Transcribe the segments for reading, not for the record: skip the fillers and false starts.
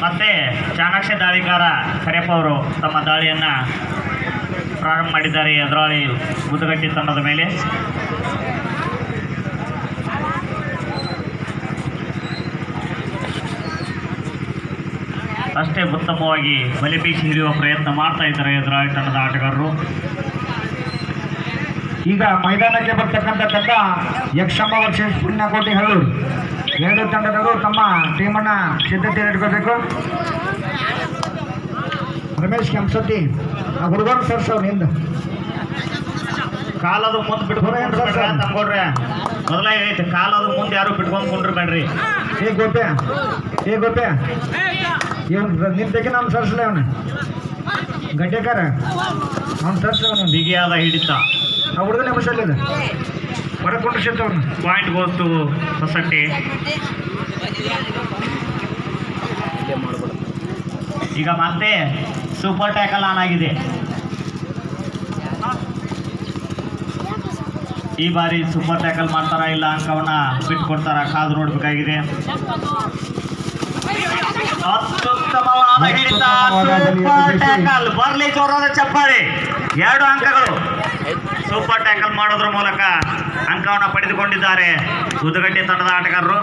ಮತ್ತೆ ಚಾಣಾಕ್ಷ ದಾಳಿಗಾರ ಕರೆಯಪ್ಪ ಅವರು ತಮ್ಮ ದಾಳಿಯನ್ನು ಪ್ರಾರಂಭ ಮಾಡಿದ್ದಾರೆ ಎದುರಾಳಿ ಮುದುಗಟ್ಟಿ ತಂಡದ ಮೇಲೆ. ಅಷ್ಟೇ ಉತ್ತಮವಾಗಿ ಬಲಿ ಬೀಸಿ ಹಿಡಿಯುವ ಪ್ರಯತ್ನ ಮಾಡ್ತಾ ಇದ್ದಾರೆ ಎದುರಾಳಿ ತಂಡದ ಆಟಗಾರರು. ಈಗ ಮೈದಾನಕ್ಕೆ ಬರ್ತಕ್ಕಂಥ ತಂಡ ಯಕ್ಷಮ್ಮ ವರ್ಸಸ್ ಪುಣ್ಯಕೋಟಿ ಹಳ್ಳೂರು. ಎರಡು ತಂಡದವರು ತಮ್ಮ ಟೀಮನ್ನು ಸಿದ್ಧತೆ ಇಟ್ಕೋಬೇಕು. ರಮೇಶ್ ಕೆಂಸತಿ ಆ ಹುಡುಗರು ಸರ್ಸವ್ರು ಹಿಂದೆ ಕಾಲದು ಮುಂದೆ ಬಿಟ್ಕೊಂಡ್ರೆ ತಮ್ಕೊಡ್ರೆ ಮೊದಲ ಐತೆ ಕಾಲದು ಮುಂದೆ ಯಾರು ಬಿಟ್ಕೊಂಡು ಕುಂಡ್ರಬೇಡ್ರಿ. ಏ ಗೋಪ್ಯ ಇವನು ನಿಂತಕ್ಕೆ ನಾನು ಸರ್ಸಲ್ಲ ಅವನು ಗಡ್ಡೆಕಾರ ಅವ್ನು ಸರ್ಸವನು ಬಿಗಿಯಾದ ಹಿಡಿತ ಆ ಹುಡುಗನೇ ಬಸ್ಸಲ್ಲಿದೆ ಹೊರಕೊಂಡು ಸಿಗ್ತವನು. ಪಾಯಿಂಟ್ ಗೋಸ್ತು ಹೊಸಟ್ಟಿ. ಈಗ ಮತ್ತೆ ಸೂಪರ್ ಟ್ಯಾಕಲ್ ಆನ್ ಆಗಿದೆ. ಈ ಬಾರಿ ಸೂಪರ್ ಟ್ಯಾಕಲ್ ಮಾಡ್ತಾರ ಇಲ್ಲ ಅಂಕವನ್ನ ಬಿಟ್ಕೊಡ್ತಾರ ಕಾದು ನೋಡ್ಬೇಕಾಗಿದೆ. ಅತ್ಯುತ್ತಮವಾದ ಹಿಡಿತ, ಸೂಪರ್ ಟ್ಯಾಕಲ್. ಬರ್ಲಿ ಜೋರಾದ ಚಪ್ಪಾಳೆ. 2 ಅಂಕಗಳು ಸೂಪರ್ ಟ್ಯಾಕಲ್ ಮಾಡೋದ್ರ ಮೂಲಕ ಅಂಕವನ್ನು ಪಡೆದುಕೊಂಡಿದ್ದಾರೆ ಮುದುಗಟ್ಟಿ ತಂಡದ ಆಟಗಾರರು.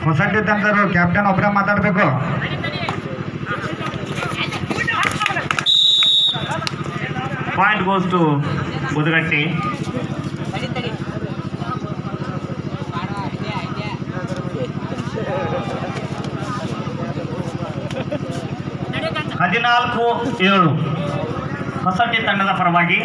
ಹೊಸಟ್ಟಿ ತಂಡರು ಕ್ಯಾಪ್ಟನ್ ಒಬ್ಬರೇ ಮಾತಾಡಬೇಕು. Point goes to Mudugatti. ಹದಿನಾಲ್ಕು 7 ಹೊಸಟ್ಟಿ ತಂಡದ ಪರವಾಗಿ.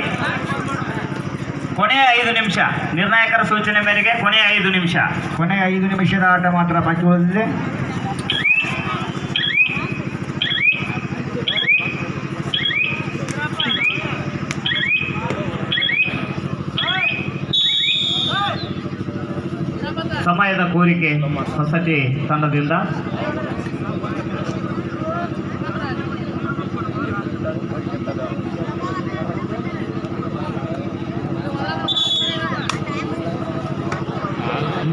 ಕೊನೆಯ 5 ನಿಮಿಷ ನಿರ್ಣಾಯಕರ ಸೂಚನೆ ಮೇರೆಗೆ ಕೊನೆಯ 5 ನಿಮಿಷ. ಕೊನೆಯ 5 ನಿಮಿಷದ ಆಟ ಮಾತ್ರ ಬಾಕಿ ಉಳಿದಿದೆ. ಸಮಯದ ಕೋರಿಕೆ ಹೊಸಟ್ಟಿ ತಂಡದಿಂದ.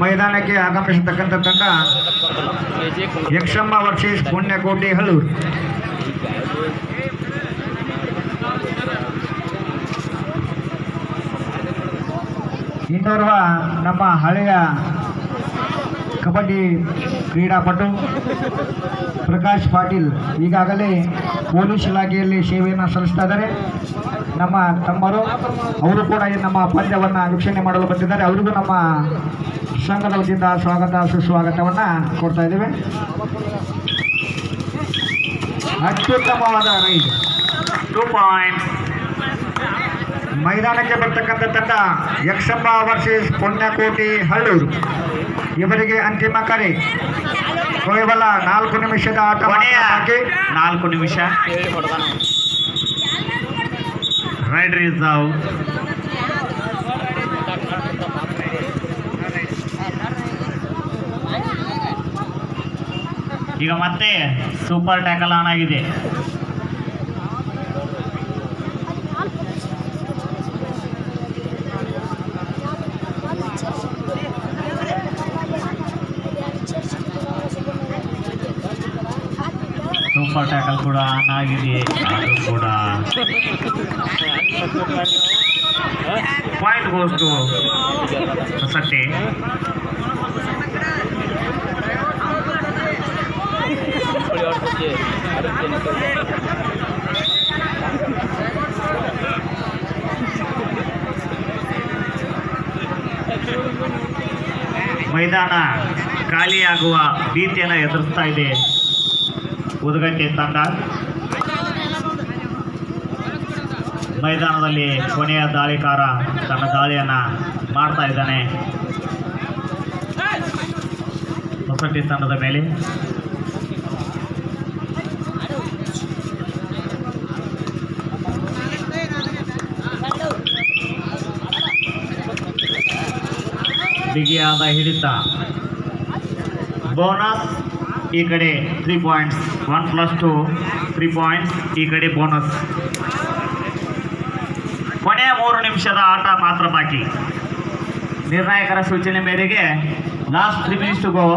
ಮೈದಾನಕ್ಕೆ ಆಗಮಿಸತಕ್ಕಂಥ ತಂಡ ಯಕ್ಷಮ್ಮ ವರ್ಸಸ್ ಪುಣ್ಯಕೋಟಿ ಹಳ್ಳೂರು. ಇನ್ನೋರ್ವ ನಮ್ಮ ಹಳೆಯ ಕಬಡ್ಡಿ ಕ್ರೀಡಾಪಟು ಪ್ರಕಾಶ್ ಪಾಟೀಲ್ ಈಗಾಗಲೇ ಪೊಲೀಸ್ ಇಲಾಖೆಯಲ್ಲಿ ಸೇವೆಯನ್ನು ಸಲ್ಲಿಸ್ತಾ ಇದ್ದಾರೆ. ನಮ್ಮ ತಮ್ಮರು ಅವರು ಕೂಡ ನಮ್ಮ ಪಂದ್ಯವನ್ನು ವೀಕ್ಷಣೆ ಮಾಡಲು ಬಂದಿದ್ದಾರೆ. ಅವರಿಗೂ ನಮ್ಮ ಸಂಘದ ವತಿಯಿಂದ ಸ್ವಾಗತ ಸುಸ್ವಾಗತವನ್ನು ಕೊಡ್ತಾ ಇದ್ದೇವೆ. ಅತ್ಯುತ್ತಮವಾದ ರೈಡ್. 2 ಪಾಯಿಂಟ್ಸ್. ಮೈದಾನಕ್ಕೆ ಬರ್ತಕ್ಕಂಥ ತಂಡ ಯಕ್ಷಮ್ಮ ವರ್ಸಸ್ ಪುಣ್ಯಕೋಟಿ ಹಳ್ಳೂರು. ಇವರಿಗೆ ಅಂತಿಮ ಕರೆ. ಕೇವಲ 4 ನಿಮಿಷದ ಆಟ. 4 ನಿಮಿಷ. Raider is out. ಈಗ ಮತ್ತೆ ಸೂಪರ್ ಟ್ಯಾಕಲ್ ಆನ್ ಆಗಿದೆ. ಸೂಪರ್ ಟ್ಯಾಕಲ್ ಕೂಡ ಆನ್ ಆಗಿದೆ. ಅದು ಕೂಡ ಪಾಯಿಂಟ್ ಗೋಸ್ ಟು ಹೊಸಟ್ಟಿ. ಮೈದಾನ ಖಾಲಿಯಾಗುವ ಭೀತಿಯನ್ನು ಎದುರಿಸ್ತಾ ಇದೆ ಮುದುಗಟ್ಟಿ ತಂಡ. ಮೈದಾನದಲ್ಲಿ ಕೊನೆಯ ದಾಳಿಕಾರ ತನ್ನ ದಾಳಿಯನ್ನು ಮಾಡ್ತಾ ಇದ್ದಾನೆ ಹೊಸಟ್ಟಿ ತಂಡದ ಮೇಲೆ. ಬಿಗಿಯಾದ ಹಿಡಿತ. ಬೋನಸ್ ಈ ಕಡೆ 3 ಪಾಯಿಂಟ್ಸ್. 1+2 3 ಪಾಯಿಂಟ್ಸ್. ಈ ಕಡೆ ಬೋನಸ್. ಕೊನೆಯ 3 ನಿಮಿಷದ ಆಟ ಮಾತ್ರ ಬಾಕಿ. ನಿರ್ಣಾಯಕರ ಸೂಚನೆ ಮೇರೆಗೆ ಲಾಸ್ಟ್ 3 minutes ಟು ಗೋ.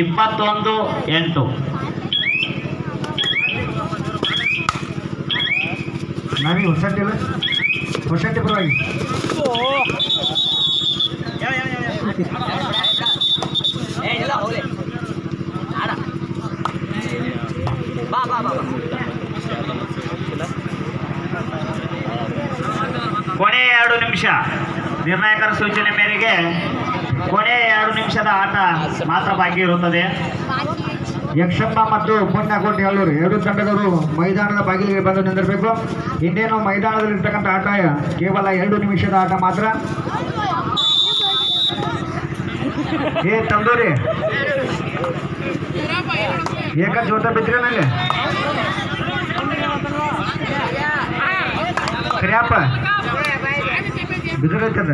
ಇಪ್ಪತ್ತೊಂದು 8. ನಾವೀಗ ಹೊಸಟ್ಟಿ ಪರವಾಗಿ ಕೊನೆಯ 2 ನಿಮಿಷ. ನಿರ್ಣಾಯಕರ ಸೂಚನೆ ಮೇರೆಗೆ ಕೊನೆಯ 2 ನಿಮಿಷದ ಆಟ ಮಾತ್ರ ಬಾಕಿ ಇರುತ್ತದೆ. ಯಕ್ಷಪ್ಪ ಮತ್ತು ಪುಣ್ಯಕೋಟೆ ಹೇಳೂರು ಎರಡು ತಂಡಗಳು ಮೈದಾನದ ಬಾಗಿಲಿಗೆ ಬಂದು ನಿಂದಿರಬೇಕು. ಇನ್ನೇನು ಮೈದಾನದಲ್ಲಿರ್ತಕ್ಕಂಥ ಆಟ ಕೇವಲ 2 ನಿಮಿಷದ ಆಟ ಮಾತ್ರ. ತಂದೂರಿ ಏಕ ಜೋತ ಬಿದ್ದರೆ ನನಗೆ ಕರಿಯಪ್ಪ ಬಿದ್ದಿರ್ತದ.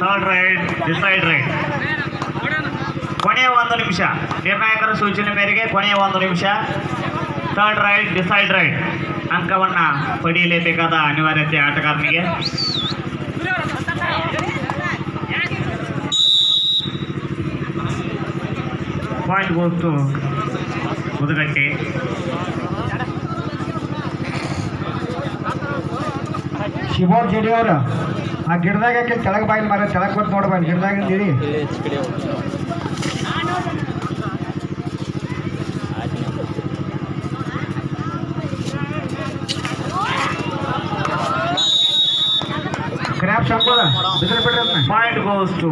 Third raid decide raid. ಕೊನೆಯ 1 ನಿಮಿಷ. ನಿರ್ಣಾಯಕರ ಸೂಚನೆ ಮೇರೆಗೆ ಕೊನೆಯ 1 ನಿಮಿಷ. Third raid decide raid. ಅಂಕವನ್ನು ಪಡೆಯಲೇಬೇಕಾದ ಅನಿವಾರ್ಯತೆ ಆಟಗಾರನಿಗೆ. Point goes to Mudugatti. ಶಿವೋರ್ ಜೆಡಿ ಅವರು ಆ ಗಿಡದಾಗ ಹಾಕಿ ತೆಳಗೆ ಬಾಯಿಲ್ ಮಾರ ತೆಳಗೆ ಕೊಟ್ಟು ನೋಡ್ಬಾರ್ದು ಗಿಡದಾಗ ಇಡಿ. ಕ್ರ್ಯಾಪ್ ಸಂಬೋದ ಬಿಡ್ರಿ. Point goes to